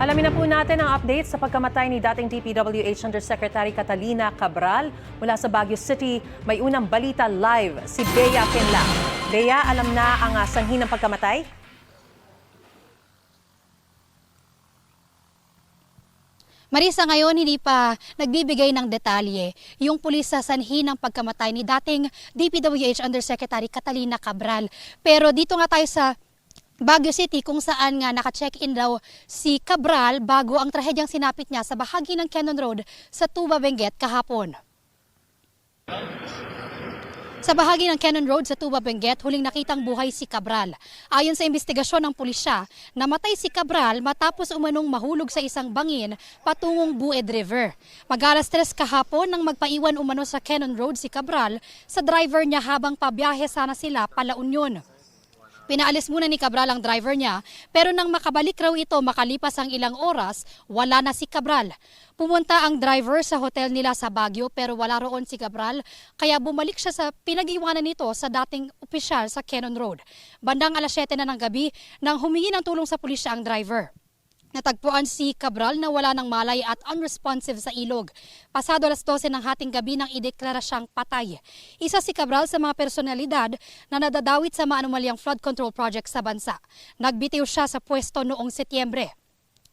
Alamin na po natin ang update sa pagkamatay ni dating DPWH Undersecretary Catalina Cabral mula sa Baguio City. May unang balita live si Bea Pinlac. Bea, alam na ang sanhi ng pagkamatay? Marisa, ngayon hindi pa nagbibigay ng detalye yung pulis sa sanhi ng pagkamatay ni dating DPWH Undersecretary Catalina Cabral. Pero dito nga tayo sa Baguio City kung saan nga naka-check-in daw si Cabral bago ang trahedyang sinapit niya sa bahagi ng Cannon Road sa Tuba, Benguet kahapon. Sa bahagi ng Cannon Road sa Tuba, Benguet, huling nakitang buhay si Cabral. Ayon sa investigasyon ng pulisya, namatay si Cabral matapos umanong mahulog sa isang bangin patungong Bued River. Mag-alas 3 kahapon nang magpaiwan umano sa Cannon Road si Cabral sa driver niya habang pabiyahe sana sila pala Union. Pinaalis muna ni Cabral ang driver niya, pero nang makabalik raw ito makalipas ang ilang oras, wala na si Cabral. Pumunta ang driver sa hotel nila sa Baguio pero wala roon si Cabral, kaya bumalik siya sa pinag-iwanan nito sa dating opisyal sa Cannon Road. Bandang alas 7 na ng gabi nang humingi ng tulong sa pulisya ang driver. Natagpuan si Cabral na wala ng malay at unresponsive sa ilog. Pasado alas 12 ng hating gabi nang ideklara siyang patay. Isa si Cabral sa mga personalidad na nadadawit sa maanumalyang flood control project sa bansa. Nagbitiw siya sa pwesto noong Setyembre.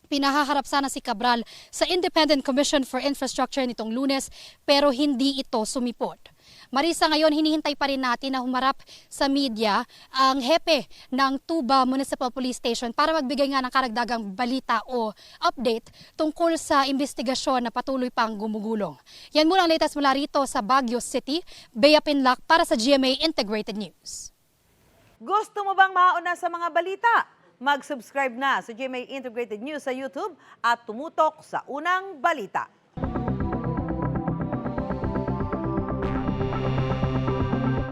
Pinahaharap sana si Cabral sa Independent Commission for Infrastructure nitong Lunes pero hindi ito sumipot. Marisa, ngayon hinihintay pa rin natin na humarap sa media ang hepe ng Tuba Municipal Police Station para magbigay nga ng karagdagang balita o update tungkol sa investigasyon na patuloy pang gumugulong. Yan muna ang latest mula rito sa Baguio City. Bea Pinlac para sa GMA Integrated News. Gusto mo bang mauna sa mga balita? Mag-subscribe na sa GMA Integrated News sa YouTube at tumutok sa unang balita.